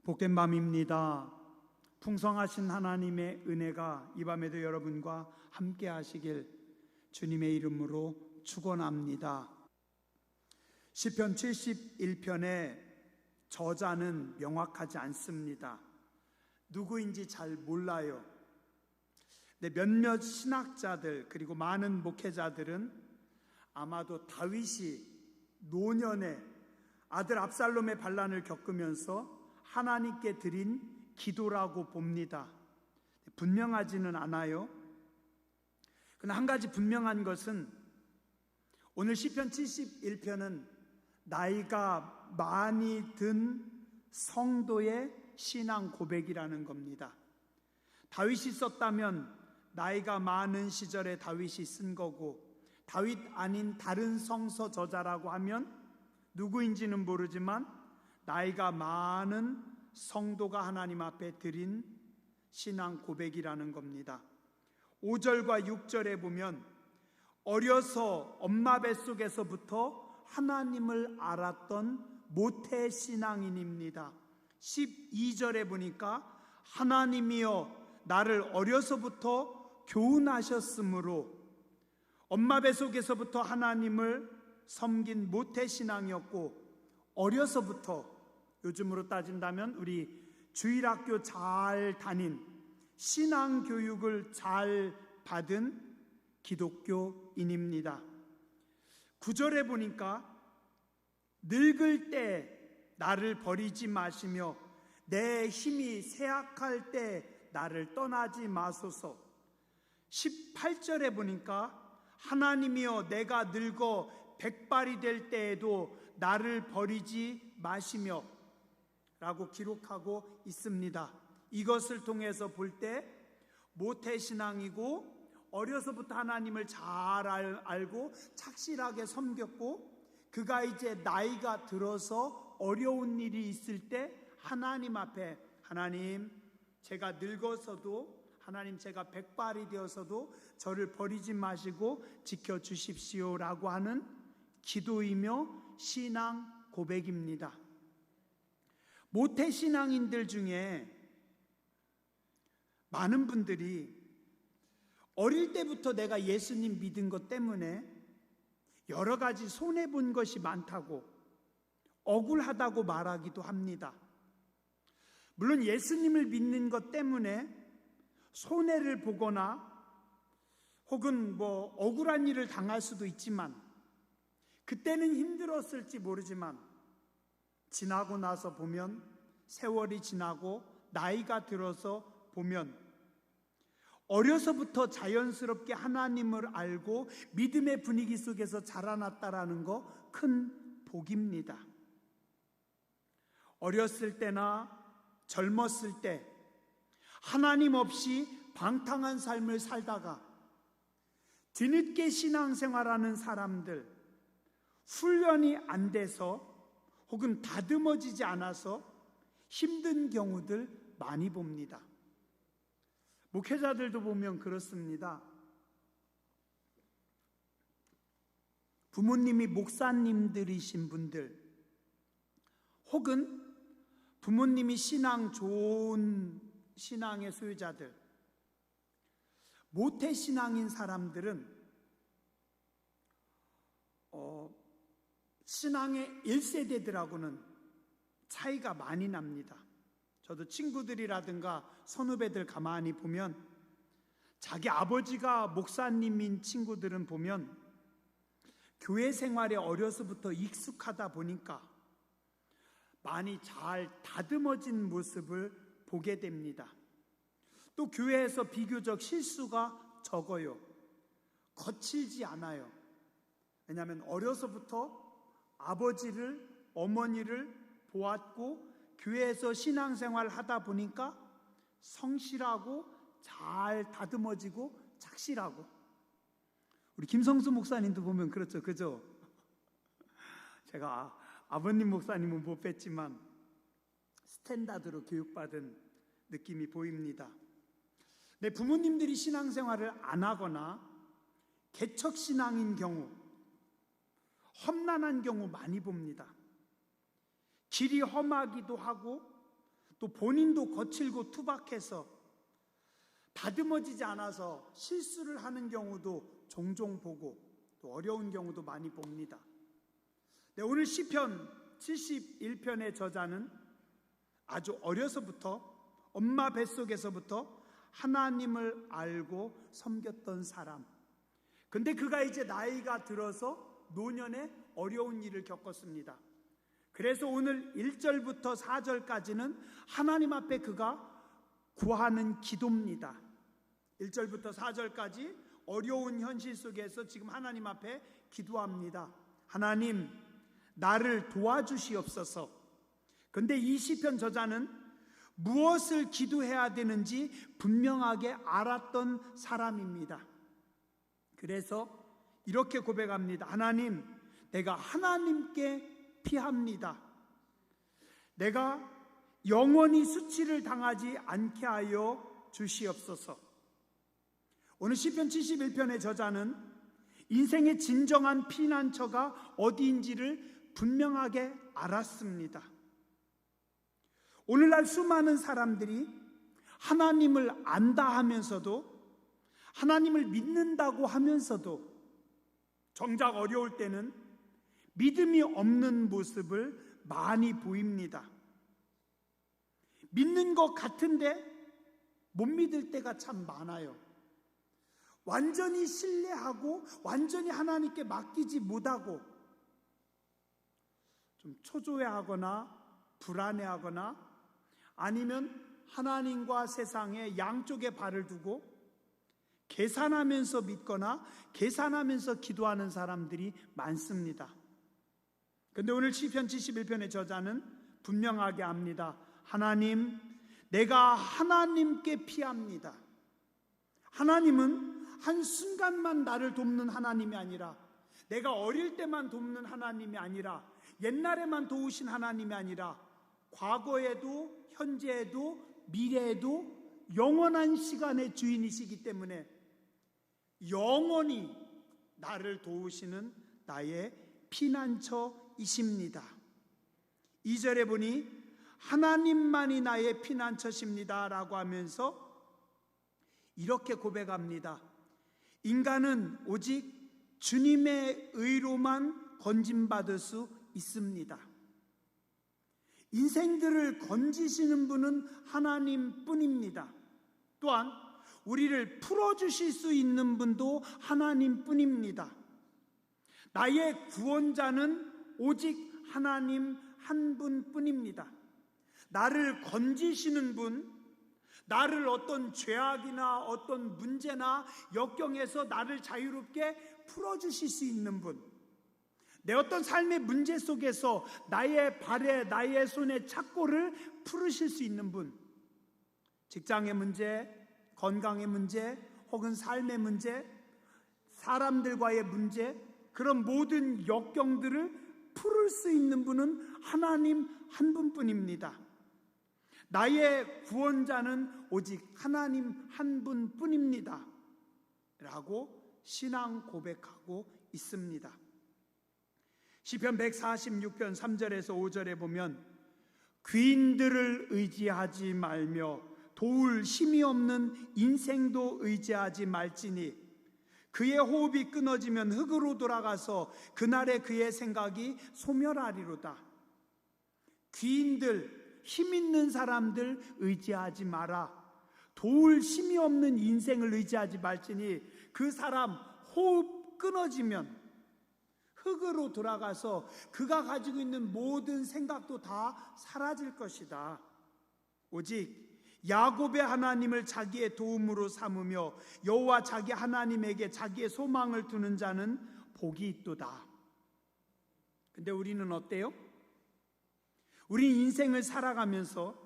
복된 밤입니다. 풍성하신 하나님의 은혜가 이 밤에도 여러분과 함께 하시길 주님의 이름으로 축원합니다. 시편 71편의 저자는 명확하지 않습니다. 누구인지 잘 몰라요. 근데 몇몇 신학자들 그리고 많은 목회자들은 아마도 다윗이 노년에 아들 압살롬의 반란을 겪으면서 하나님께 드린 기도라고 봅니다. 분명하지는 않아요. 그러나 한 가지 분명한 것은 오늘 시편 71편은 나이가 많이 든 성도의 신앙 고백이라는 겁니다. 다윗이 썼다면 나이가 많은 시절에 다윗이 쓴 거고, 다윗 아닌 다른 성서 저자라고 하면 누구인지는 모르지만 나이가 많은 성도가 하나님 앞에 드린 신앙 고백이라는 겁니다. 5절과 6절에 보면 어려서 엄마 뱃속에서부터 하나님을 알았던 모태 신앙인입니다. 12절에 보니까 하나님이여 나를 어려서부터 교훈하셨으므로 엄마 뱃속에서부터 하나님을 섬긴 모태 신앙이었고, 어려서부터 요즘으로 따진다면 우리 주일학교 잘 다닌 신앙 교육을 잘 받은 기독교인입니다. 9절에 보니까 늙을 때 나를 버리지 마시며 내 힘이 쇠약할 때 나를 떠나지 마소서. 18절에 보니까 하나님이여 내가 늙어 백발이 될 때에도 나를 버리지 마시며 라고 기록하고 있습니다. 이것을 통해서 볼 때 모태신앙이고 어려서부터 하나님을 잘 알고 착실하게 섬겼고, 그가 이제 나이가 들어서 어려운 일이 있을 때 하나님 앞에 하나님 제가 늙어서도, 하나님 제가 백발이 되어서도 저를 버리지 마시고 지켜주십시오 라고 하는 기도이며 신앙 고백입니다. 모태신앙인들 중에 많은 분들이 어릴 때부터 내가 예수님 믿은 것 때문에 여러 가지 손해본 것이 많다고, 억울하다고 말하기도 합니다. 물론 예수님을 믿는 것 때문에 손해를 보거나 혹은 억울한 일을 당할 수도 있지만, 그때는 힘들었을지 모르지만 지나고 나서 보면, 세월이 지나고 나이가 들어서 보면 어려서부터 자연스럽게 하나님을 알고 믿음의 분위기 속에서 자라났다라는 거 큰 복입니다. 어렸을 때나 젊었을 때 하나님 없이 방탕한 삶을 살다가 뒤늦게 신앙생활하는 사람들, 훈련이 안 돼서 혹은 다듬어지지 않아서 힘든 경우들 많이 봅니다. 목회자들도 보면 그렇습니다. 부모님이 목사님들이신 분들 혹은 부모님이 좋은 신앙의 소유자들, 모태신앙인 사람들은 신앙의 1세대들하고는 차이가 많이 납니다. 저도 친구들이라든가 선후배들 가만히 보면 자기 아버지가 목사님인 친구들은 보면 교회 생활에 어려서부터 익숙하다 보니까 많이 잘 다듬어진 모습을 보게 됩니다. 또 교회에서 비교적 실수가 적어요. 거칠지 않아요. 왜냐하면 어려서부터 아버지를, 어머니를 보았고 교회에서 신앙생활을 하다 보니까 성실하고 잘 다듬어지고 착실하고, 우리 김성수 목사님도 보면 그렇죠, 그죠? 제가 아버님 목사님은 못 뵀지만 스탠다드로 교육받은 느낌이 보입니다. 내 부모님들이 신앙생활을 안 하거나 개척신앙인 경우, 험난한 경우 많이 봅니다. 길이 험하기도 하고 또 본인도 거칠고 투박해서 다듬어지지 않아서 실수를 하는 경우도 종종 보고 또 어려운 경우도 많이 봅니다. 네, 오늘 시편 71편의 저자는 아주 어려서부터 엄마 뱃속에서부터 하나님을 알고 섬겼던 사람. 근데 그가 이제 나이가 들어서 노년에 어려운 일을 겪었습니다. 그래서 오늘 1절부터 4절까지는 하나님 앞에 그가 구하는 기도입니다. 1절부터 4절까지 어려운 현실 속에서 지금 하나님 앞에 기도합니다. 하나님, 나를 도와주시옵소서. 근데 이 시편 저자는 무엇을 기도해야 되는지 분명하게 알았던 사람입니다. 그래서 이렇게 고백합니다. 하나님, 내가 하나님께 피합니다. 내가 영원히 수치를 당하지 않게 하여 주시옵소서. 오늘 시편 71편의 저자는 인생의 진정한 피난처가 어디인지를 분명하게 알았습니다. 오늘날 수많은 사람들이 하나님을 안다 하면서도, 하나님을 믿는다고 하면서도 정작 어려울 때는 믿음이 없는 모습을 많이 보입니다. 믿는 것 같은데 못 믿을 때가 참 많아요. 완전히 신뢰하고 완전히 하나님께 맡기지 못하고 좀 초조해하거나 불안해하거나 아니면 하나님과 세상에 양쪽에 발을 두고 계산하면서 믿거나 계산하면서 기도하는 사람들이 많습니다. 그런데 오늘 시편 71편의 저자는 분명하게 합니다. 하나님, 내가 하나님께 피합니다. 하나님은 한순간만 나를 돕는 하나님이 아니라, 내가 어릴 때만 돕는 하나님이 아니라, 옛날에만 도우신 하나님이 아니라 과거에도 현재에도 미래에도 영원한 시간의 주인이시기 때문에 영원히 나를 도우시는 나의 피난처이십니다. 2절에 보니 하나님만이 나의 피난처십니다 라고 하면서 이렇게 고백합니다. 인간은 오직 주님의 의로만 건짐받을 수 있습니다. 인생들을 건지시는 분은 하나님뿐입니다. 또한 우리를 풀어주실 수 있는 분도 하나님뿐입니다. 나의 구원자는 오직 하나님 한 분뿐입니다. 나를 건지시는 분, 나를 어떤 죄악이나 어떤 문제나 역경에서 나를 자유롭게 풀어주실 수 있는 분, 내 어떤 삶의 문제 속에서 나의 발에 나의 손에 착고를 풀으실 수 있는 분, 직장의 문제, 건강의 문제, 혹은 삶의 문제, 사람들과의 문제, 그런 모든 역경들을 풀을 수 있는 분은 하나님 한 분뿐입니다. 나의 구원자는 오직 하나님 한 분뿐입니다 라고 신앙 고백하고 있습니다. 시편 146편 3절에서 5절에 보면 귀인들을 의지하지 말며 도울 힘이 없는 인생도 의지하지 말지니 그의 호흡이 끊어지면 흙으로 돌아가서 그날에 그의 생각이 소멸하리로다. 귀인들, 힘 있는 사람들 의지하지 마라. 도울 힘이 없는 인생을 의지하지 말지니 그 사람 호흡 끊어지면 흙으로 돌아가서 그가 가지고 있는 모든 생각도 다 사라질 것이다. 오직 야곱의 하나님을 자기의 도움으로 삼으며 여호와 자기 하나님에게 자기의 소망을 두는 자는 복이 있도다. 근데 우리는 어때요? 우리 인생을 살아가면서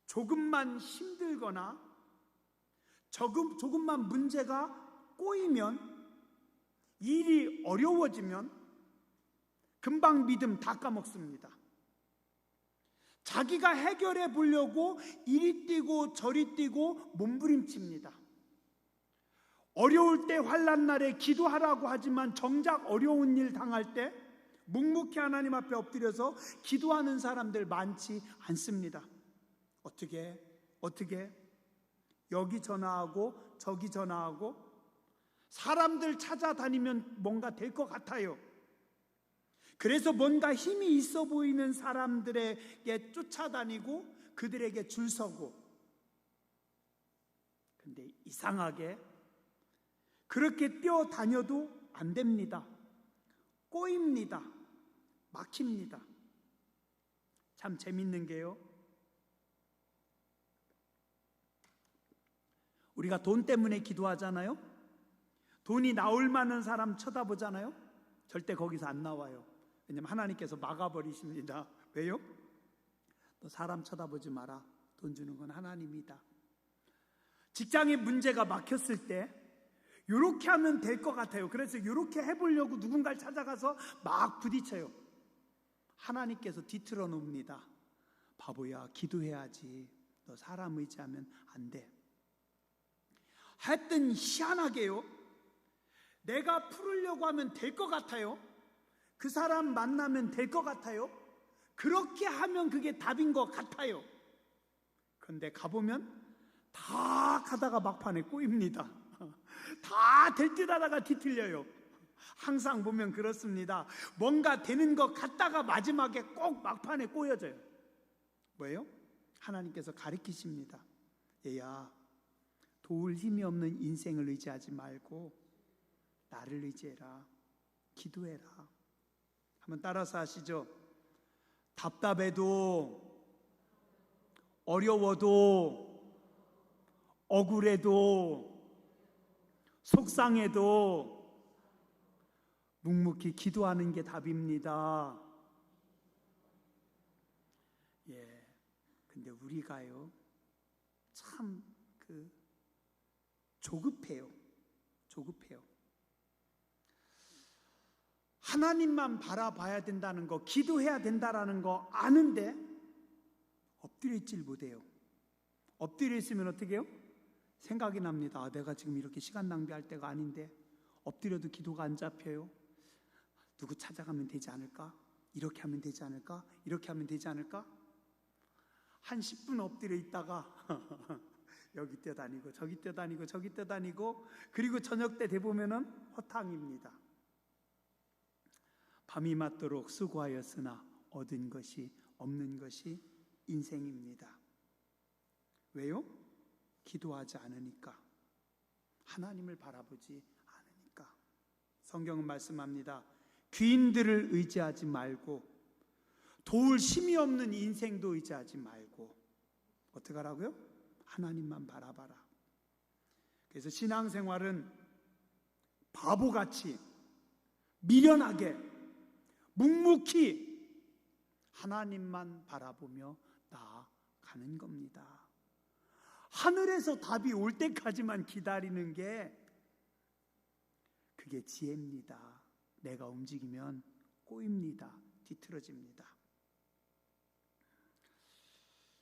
조금만 힘들거나 조금만 문제가 꼬이면, 일이 어려워지면 금방 믿음 다 까먹습니다. 자기가 해결해 보려고 이리 뛰고 저리 뛰고 몸부림칩니다. 어려울 때 환난 날에 기도하라고 하지만 정작 어려운 일 당할 때 묵묵히 하나님 앞에 엎드려서 기도하는 사람들 많지 않습니다. 어떻게 여기 전화하고 저기 전화하고 사람들 찾아다니면 뭔가 될 것 같아요. 그래서 뭔가 힘이 있어 보이는 사람들에게 쫓아다니고 그들에게 줄 서고, 근데 이상하게 그렇게 뛰어다녀도 안 됩니다. 꼬입니다. 막힙니다. 참 재밌는 게요, 우리가 돈 때문에 기도하잖아요. 돈이 나올 만한 사람 쳐다보잖아요. 절대 거기서 안 나와요. 왜냐하면 하나님께서 막아버리십니다. 왜요? 너 사람 쳐다보지 마라. 돈 주는 건 하나님이다. 직장에 문제가 막혔을 때 이렇게 하면 될 것 같아요. 그래서 이렇게 해보려고 누군가를 찾아가서 막 부딪혀요. 하나님께서 뒤틀어 놓습니다. 바보야, 기도해야지. 너 사람 의지하면 안 돼. 하여튼 희한하게요, 내가 풀으려고 하면 될 것 같아요. 그 사람 만나면 될 것 같아요. 그렇게 하면 그게 답인 것 같아요. 그런데 가보면 다 가다가 막판에 꼬입니다. 다 될 듯 하다가 뒤틀려요. 항상 보면 그렇습니다. 뭔가 되는 것 같다가 마지막에 꼭 막판에 꼬여져요. 뭐예요? 하나님께서 가르치십니다. 얘야, 도울 힘이 없는 인생을 의지하지 말고 나를 의지해라. 기도해라. 한번 따라서 하시죠. 답답해도, 어려워도, 억울해도, 속상해도 묵묵히 기도하는 게 답입니다. 예. 근데 우리가요, 참 조급해요. 하나님만 바라봐야 된다는 거, 기도해야 된다는 거 아는데 엎드려 있질 못해요. 엎드려 있으면 어떻게 해요? 생각이 납니다. 아, 내가 지금 이렇게 시간 낭비할 때가 아닌데 엎드려도 기도가 안 잡혀요. 누구 찾아가면 되지 않을까? 이렇게 하면 되지 않을까? 이렇게 하면 되지 않을까? 한 10분 엎드려 있다가 여기 뛰어다니고 저기 뛰어다니고 저기 뛰어다니고, 그리고 저녁 때 돼보면은 허탕입니다. 밤이 맞도록 수고하였으나 얻은 것이 없는 것이 인생입니다. 왜요? 기도하지 않으니까, 하나님을 바라보지 않으니까. 성경은 말씀합니다. 귀인들을 의지하지 말고, 도울 힘이 없는 인생도 의지하지 말고, 어떻게 하라고요? 하나님만 바라봐라. 그래서 신앙생활은 바보같이 미련하게 묵묵히 하나님만 바라보며 나아가는 겁니다. 하늘에서 답이 올 때까지만 기다리는 게 그게 지혜입니다. 내가 움직이면 꼬입니다. 뒤틀어집니다.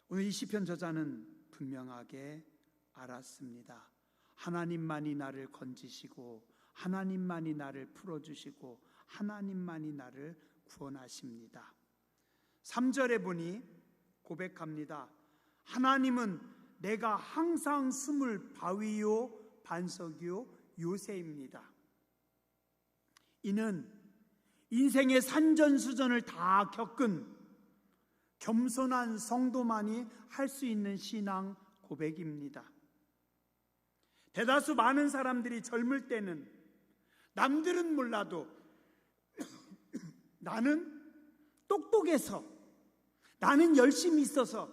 오늘 이 시편 저자는 분명하게 알았습니다. 하나님만이 나를 건지시고 하나님만이 나를 풀어주시고 하나님만이 나를 구원하십니다. 3절에 보니 고백합니다. 하나님은 내가 항상 숨을 바위요 반석이요 요새입니다. 이는 인생의 산전수전을 다 겪은 겸손한 성도만이 할 수 있는 신앙 고백입니다. 대다수 많은 사람들이 젊을 때는 남들은 몰라도 나는 똑똑해서, 나는 열심히 있어서,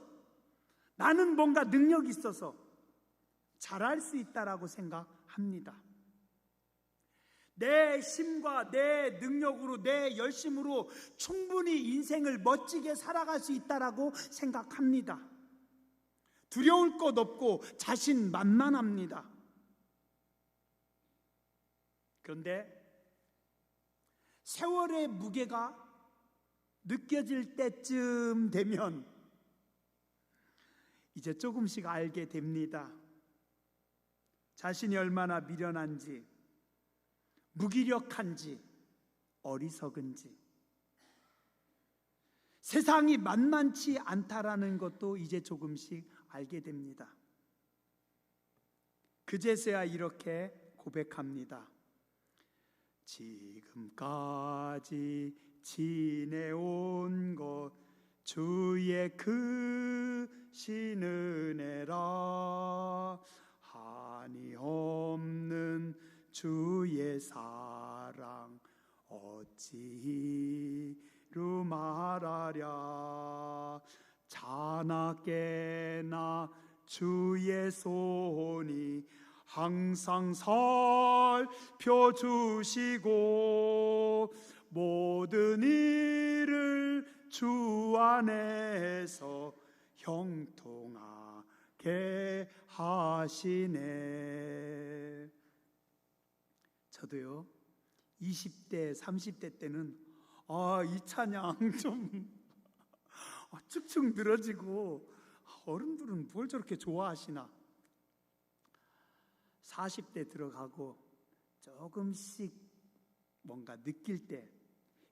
나는 뭔가 능력이 있어서 잘할 수 있다라고 생각합니다. 내 힘과 내 능력으로, 내 열심으로 충분히 인생을 멋지게 살아갈 수 있다라고 생각합니다. 두려울 것 없고 자신만만합니다. 그런데 세월의 무게가 느껴질 때쯤 되면 이제 조금씩 알게 됩니다. 자신이 얼마나 미련한지, 무기력한지, 어리석은지. 세상이 만만치 않다라는 것도 이제 조금씩 알게 됩니다. 그제서야 이렇게 고백합니다. 지금까지 지내온 것 주의 크신 은혜라. 한이 없는 주의 사랑 어찌 이루 말하랴. 자나깨나 주의 손이 항상 살펴주시고 모든 일을 주 안에서 형통하게 하시네. 저도요 20대 30대 때는 이 찬양 좀 쭉쭉 늘어지고 어른들은 뭘 저렇게 좋아하시나. 40대 들어가고 조금씩 뭔가 느낄 때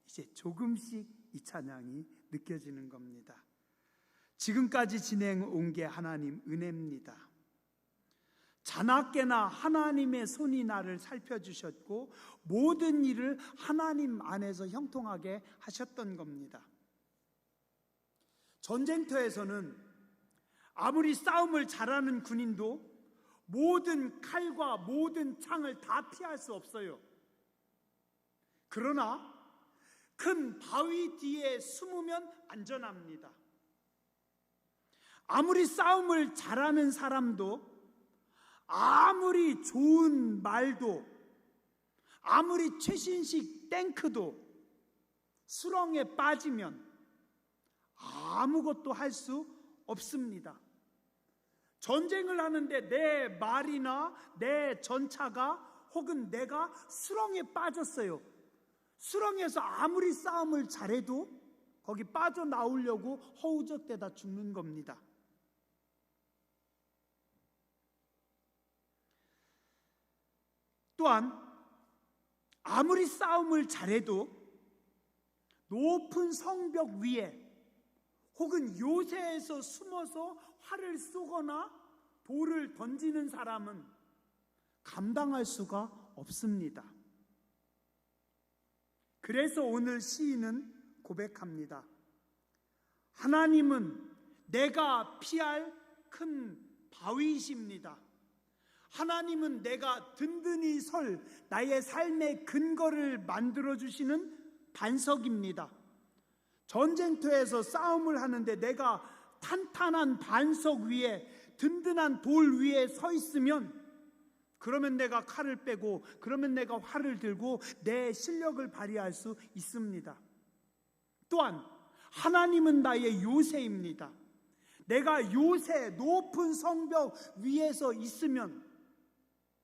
이제 조금씩 이 찬양이 느껴지는 겁니다. 지금까지 진행온 게 하나님 은혜입니다. 자나깨나 하나님의 손이 나를 살펴주셨고 모든 일을 하나님 안에서 형통하게 하셨던 겁니다. 전쟁터에서는 아무리 싸움을 잘하는 군인도 모든 칼과 모든 창을 다 피할 수 없어요. 그러나 큰 바위 뒤에 숨으면 안전합니다. 아무리 싸움을 잘하는 사람도 아무리 좋은 말도 아무리 최신식 탱크도 수렁에 빠지면 아무것도 할 수 없습니다. 전쟁을 하는데 내 말이나 내 전차가 혹은 내가 수렁에 빠졌어요. 수렁에서 아무리 싸움을 잘해도 거기 빠져나오려고 허우적대다 죽는 겁니다. 또한 아무리 싸움을 잘해도 높은 성벽 위에 혹은 요새에서 숨어서 활을 쏘거나 돌을 던지는 사람은 감당할 수가 없습니다. 그래서 오늘 시인은 고백합니다. 하나님은 내가 피할 큰 바위이십니다. 하나님은 내가 든든히 설 나의 삶의 근거를 만들어주시는 반석입니다. 전쟁터에서 싸움을 하는데 내가 탄탄한 반석 위에 든든한 돌 위에 서 있으면 그러면 내가 칼을 빼고 그러면 내가 활을 들고 내 실력을 발휘할 수 있습니다. 또한 하나님은 나의 요새입니다. 내가 요새 높은 성벽 위에서 있으면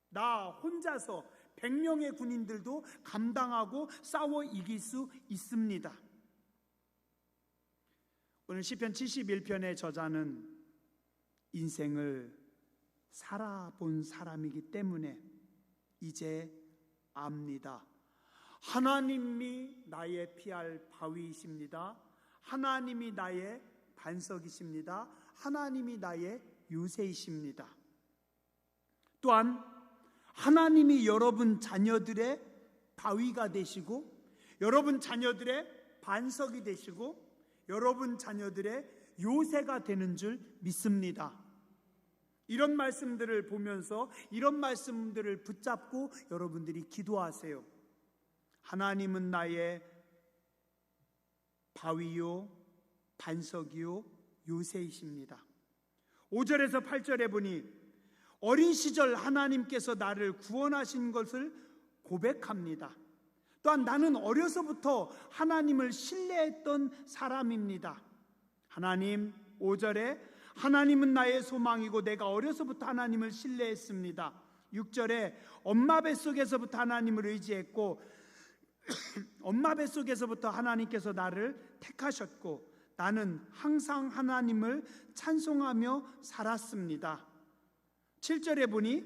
나 혼자서 100명의 군인들도 감당하고 싸워 이길 수 있습니다. 오늘 시편 71편의 저자는 인생을 살아본 사람이기 때문에 이제 압니다. 하나님이 나의 피할 바위이십니다. 하나님이 나의 반석이십니다. 하나님이 나의 요새이십니다. 또한 하나님이 여러분 자녀들의 바위가 되시고 여러분 자녀들의 반석이 되시고 여러분 자녀들의 요새가 되는 줄 믿습니다. 이런 말씀들을 보면서 이런 말씀들을 붙잡고 여러분들이 기도하세요. 하나님은 나의 바위요 반석이요 요새이십니다. 5절에서 8절에 보니 어린 시절 하나님께서 나를 구원하신 것을 고백합니다. 또한 나는 어려서부터 하나님을 신뢰했던 사람입니다. 하나님 5절에 하나님은 나의 소망이고 내가 어려서부터 하나님을 신뢰했습니다. 6절에 엄마 뱃속에서부터 하나님을 의지했고 엄마 뱃속에서부터 하나님께서 나를 택하셨고 나는 항상 하나님을 찬송하며 살았습니다. 7절에 보니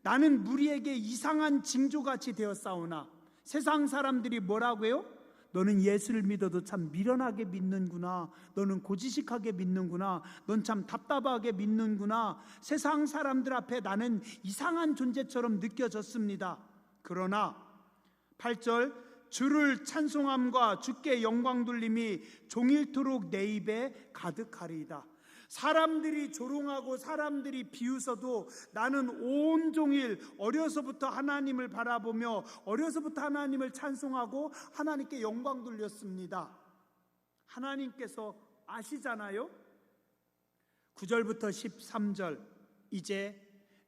나는 무리에게 이상한 징조같이 되었사오나 세상 사람들이 뭐라고요? 너는 예수를 믿어도 참 미련하게 믿는구나. 너는 고지식하게 믿는구나. 넌 참 답답하게 믿는구나. 세상 사람들 앞에 나는 이상한 존재처럼 느껴졌습니다. 그러나 8절, 주를 찬송함과 주께 영광 돌림이 종일토록 내 입에 가득하리이다. 사람들이 조롱하고 사람들이 비웃어도 나는 온종일 어려서부터 하나님을 바라보며 어려서부터 하나님을 찬송하고 하나님께 영광 돌렸습니다. 하나님께서 아시잖아요. 9절부터 13절, 이제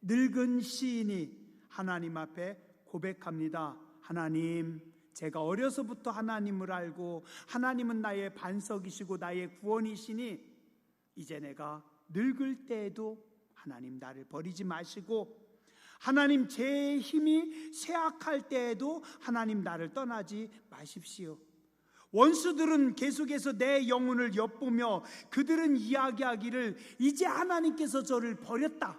늙은 시인이 하나님 앞에 고백합니다. 하나님, 제가 어려서부터 하나님을 알고 하나님은 나의 반석이시고 나의 구원이시니 이제 내가 늙을 때에도 하나님 나를 버리지 마시고, 하나님 제 힘이 쇠약할 때에도 하나님 나를 떠나지 마십시오. 원수들은 계속해서 내 영혼을 엿보며 그들은 이야기하기를 이제 하나님께서 저를 버렸다,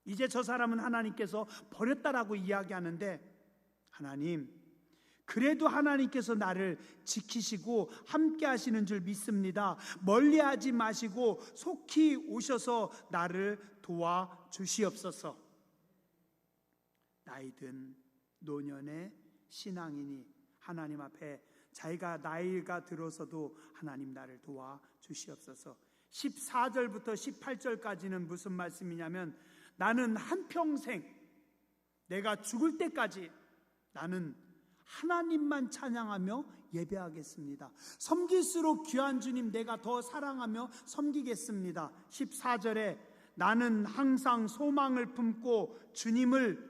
이제 저 사람은 하나님께서 버렸다라고 이야기하는데, 하나님, 그래도 하나님께서 나를 지키시고 함께 하시는 줄 믿습니다. 멀리하지 마시고 속히 오셔서 나를 도와주시옵소서. 나이든 노년의 신앙인이 하나님 앞에 자기가 나이가 들어서도 하나님 나를 도와주시옵소서. 14절부터 18절까지는 무슨 말씀이냐면, 나는 한평생 내가 죽을 때까지 나는 하나님만 찬양하며 예배하겠습니다. 섬길수록 귀한 주님 내가 더 사랑하며 섬기겠습니다. 14절에 나는 항상 소망을 품고 주님을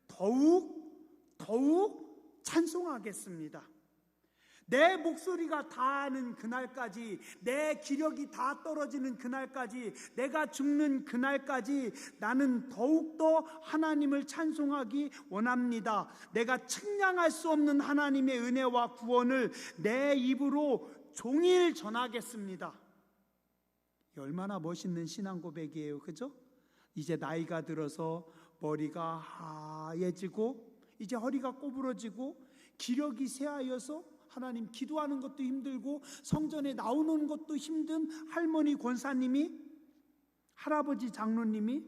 더욱 찬송하겠습니다. 내 목소리가 닿는 그날까지, 내 기력이 다 떨어지는 그날까지, 내가 죽는 그날까지 나는 더욱더 하나님을 찬송하기 원합니다. 내가 측량할 수 없는 하나님의 은혜와 구원을 내 입으로 종일 전하겠습니다. 얼마나 멋있는 신앙 고백이에요, 그죠? 이제 나이가 들어서 머리가 하얘지고 이제 허리가 꼬부러지고 기력이 쇠하여서 하나님 기도하는 것도 힘들고 성전에 나오는 것도 힘든 할머니 권사님이, 할아버지 장로님이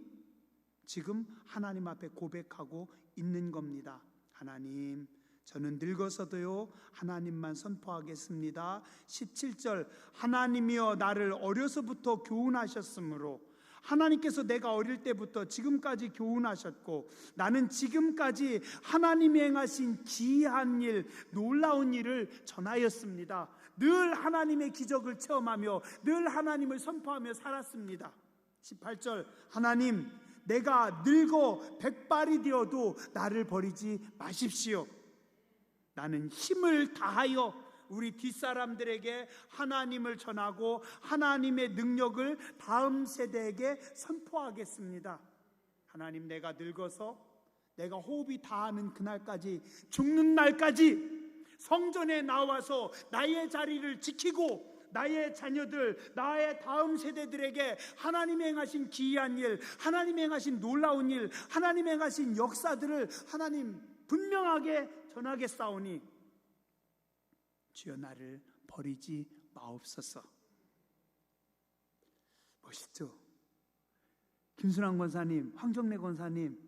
지금 하나님 앞에 고백하고 있는 겁니다. 하나님, 저는 늙어서도요 하나님만 선포하겠습니다. 17절, 하나님이여 나를 어려서부터 교훈하셨으므로 하나님께서 내가 어릴 때부터 지금까지 교훈하셨고 나는 지금까지 하나님이 행하신 기이한 일, 놀라운 일을 전하였습니다. 늘 하나님의 기적을 체험하며 늘 하나님을 선포하며 살았습니다. 18절, 하나님, 내가 늙어 백발이 되어도 나를 버리지 마십시오. 나는 힘을 다하여 우리 뒷사람들에게 하나님을 전하고 하나님의 능력을 다음 세대에게 선포하겠습니다. 하나님, 내가 늙어서 내가 호흡이 다하는 그날까지, 죽는 날까지 성전에 나와서 나의 자리를 지키고 나의 자녀들, 나의 다음 세대들에게 하나님이 행하신 기이한 일, 하나님이 행하신 놀라운 일, 하나님이 행하신 역사들을 하나님 분명하게 전하겠사오니 주여 나를 버리지 마옵소서. 멋있죠? 김순환 권사님, 황정래 권사님,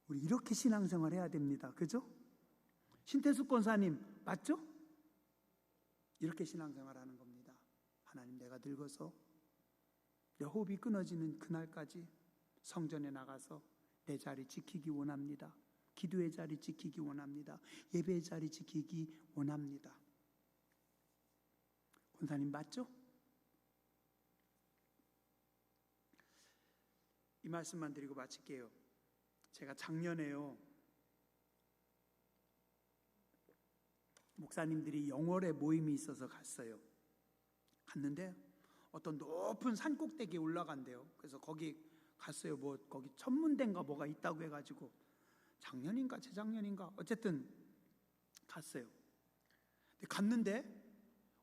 우리 이렇게 신앙생활 해야 됩니다. 그죠? 신태숙 권사님, 맞죠? 이렇게 신앙생활 하는 겁니다. 하나님, 내가 늙어서 내 호흡이 끊어지는 그날까지 성전에 나가서 내 자리 지키기 원합니다. 기도의 자리 지키기 원합니다. 예배의 자리 지키기 원합니다. 권사님, 맞죠? 이 말씀만 드리고 마칠게요. 제가 작년에요, 목사님들이 영월에 모임이 있어서 갔는데 어떤 높은 산 꼭대기에 올라간대요. 그래서 거기 갔어요. 거기 천문대인가 뭐가 있다고 해가지고 작년인가 재작년인가 어쨌든 갔어요. 갔는데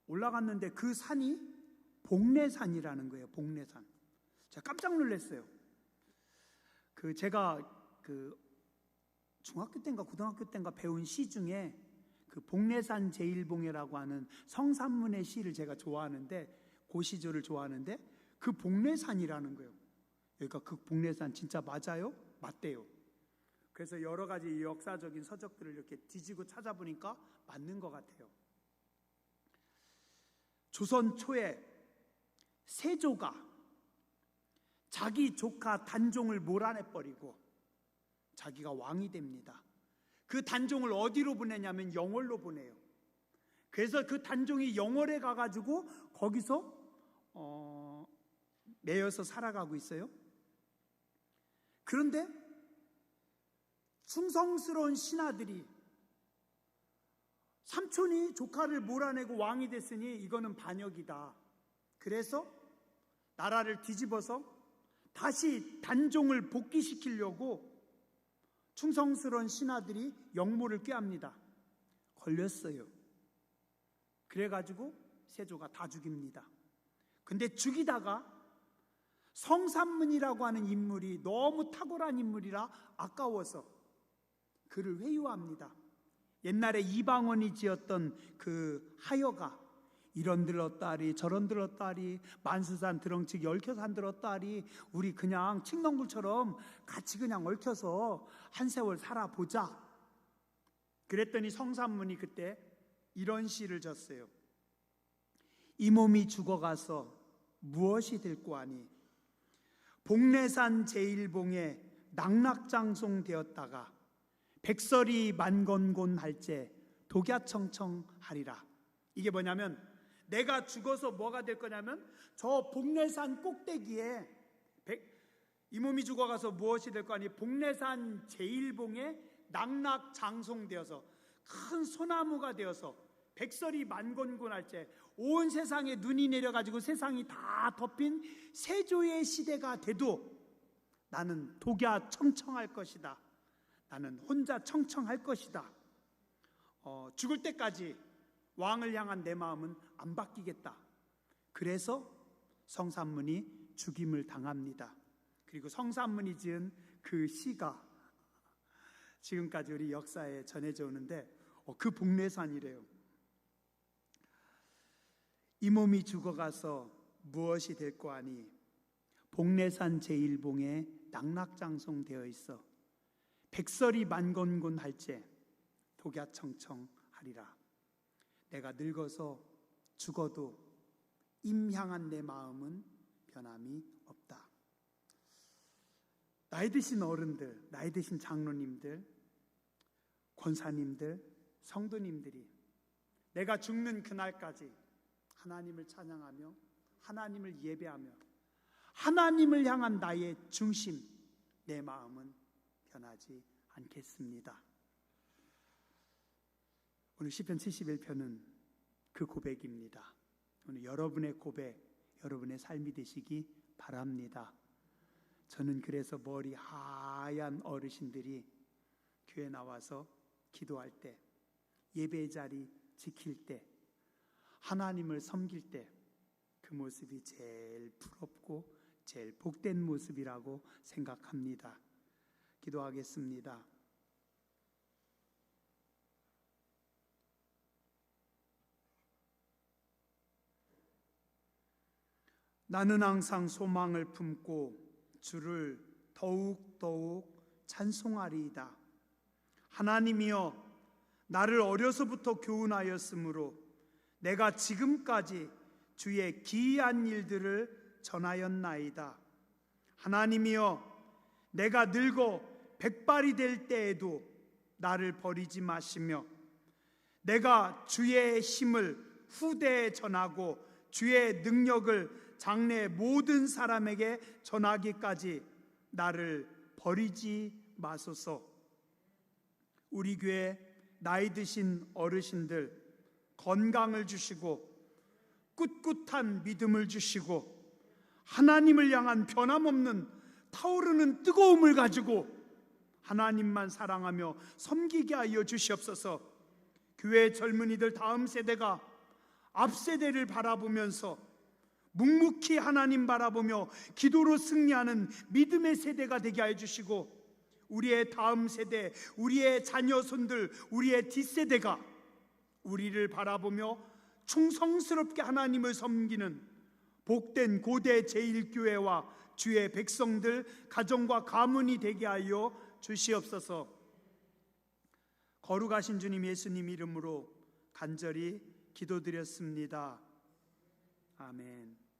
올라갔는데 그 산이 복례산이라는 거예요. 복례산. 제가 깜짝 놀랐어요. 제가 중학교 때인가 고등학교 때인가 배운 시 중에 그 복례산 제일봉해라고 하는 성산문의 시를 제가 좋아하는데, 그 시조를 좋아하는데, 그 복례산이라는 거예요. 그러니까 그 복례산 진짜 맞아요? 맞대요. 그래서 여러 가지 역사적인 서적들을 이렇게 뒤지고 찾아보니까 맞는 것 같아요. 조선 초에 세조가 자기 조카 단종을 몰아내버리고 자기가 왕이 됩니다. 그 단종을 어디로 보내냐면 영월로 보내요. 그래서 그 단종이 영월에 가가지고 거기서 매여서 살아가고 있어요. 그런데 충성스러운 신하들이 삼촌이 조카를 몰아내고 왕이 됐으니 이거는 반역이다. 그래서 나라를 뒤집어서 다시 단종을 복귀시키려고 충성스러운 신하들이 역모를 꾀합니다. 걸렸어요. 그래가지고 세조가 다 죽입니다. 근데 죽이다가 성산문이라고 하는 인물이 너무 탁월한 인물이라 아까워서 그를 회유합니다. 옛날에 이방원이 지었던 그 하여가 이런 들었다리 저런 들었다리 만수산 드렁치기 얽혀산 들었다리 우리 그냥 칡농굴처럼 같이 그냥 얽혀서 한 세월 살아보자. 그랬더니 성산문이 그때 이런 시를 졌어요. 이 몸이 죽어가서 무엇이 될꼬 하니 복례산 제일봉에 낙락장송 되었다가 백설이 만건곤 할제 독야청청하리라. 이게 뭐냐면 내가 죽어서 뭐가 될 거냐면 저 복례산 꼭대기에 이 몸이 죽어가서 무엇이 될 거 아니 복례산 제일봉에 낙락장송되어서 큰 소나무가 되어서 백설이 만건곤할제 온 세상에 눈이 내려가지고 세상이 다 덮인 세조의 시대가 돼도 나는 독야청청할 것이다. 나는 혼자 청청할 것이다. 죽을 때까지 왕을 향한 내 마음은 안 바뀌겠다. 그래서 성산문이 죽임을 당합니다. 그리고 성산문이 지은 그 시가 지금까지 우리 역사에 전해져 오는데 그 복례산이래요. 이 몸이 죽어가서 무엇이 될꼬 하니 복례산 제일봉에 낙락장송되어 있어 백설이 만건곤 할제 독야청청하리라. 내가 늙어서 죽어도 임향한 내 마음은 변함이 없다. 나이 드신 어른들, 나이 드신 장로님들, 권사님들, 성도님들이 내가 죽는 그날까지 하나님을 찬양하며 하나님을 예배하며 하나님을 향한 나의 중심, 내 마음은 변하지 않겠습니다. 오늘 시편 71편은 그 고백입니다. 오늘 여러분의 고백, 여러분의 삶이 되시기 바랍니다. 저는 그래서 머리 하얀 어르신들이 교회 나와서 기도할 때, 예배 자리 지킬 때, 하나님을 섬길 때 그 모습이 제일 부럽고 제일 복된 모습이라고 생각합니다. 기도하겠습니다. 나는 항상 소망을 품고 주를 더욱 찬송하리이다. 하나님이여, 나를 어려서부터 교훈하였으므로 내가 지금까지 주의 기이한 일들을 전하였나이다. 하나님이여, 내가 늙어 백발이 될 때에도 나를 버리지 마시며 내가 주의 힘을 후대에 전하고 주의 능력을 장래 모든 사람에게 전하기까지 나를 버리지 마소서. 우리 교회 나이 드신 어르신들 건강을 주시고 꿋꿋한 믿음을 주시고 하나님을 향한 변함없는 타오르는 뜨거움을 가지고 하나님만 사랑하며 섬기게 하여 주시옵소서. 교회 젊은이들 다음 세대가 앞 세대를 바라보면서 묵묵히 하나님 바라보며 기도로 승리하는 믿음의 세대가 되게 하여 주시고 우리의 다음 세대, 우리의 자녀 손들, 우리의 뒷세대가 우리를 바라보며 충성스럽게 하나님을 섬기는 복된 고대 제1교회와 주의 백성들, 가정과 가문이 되게 하여 주시옵소서. 거룩하신 주님 예수님 이름으로 간절히 기도드렸습니다. 아멘.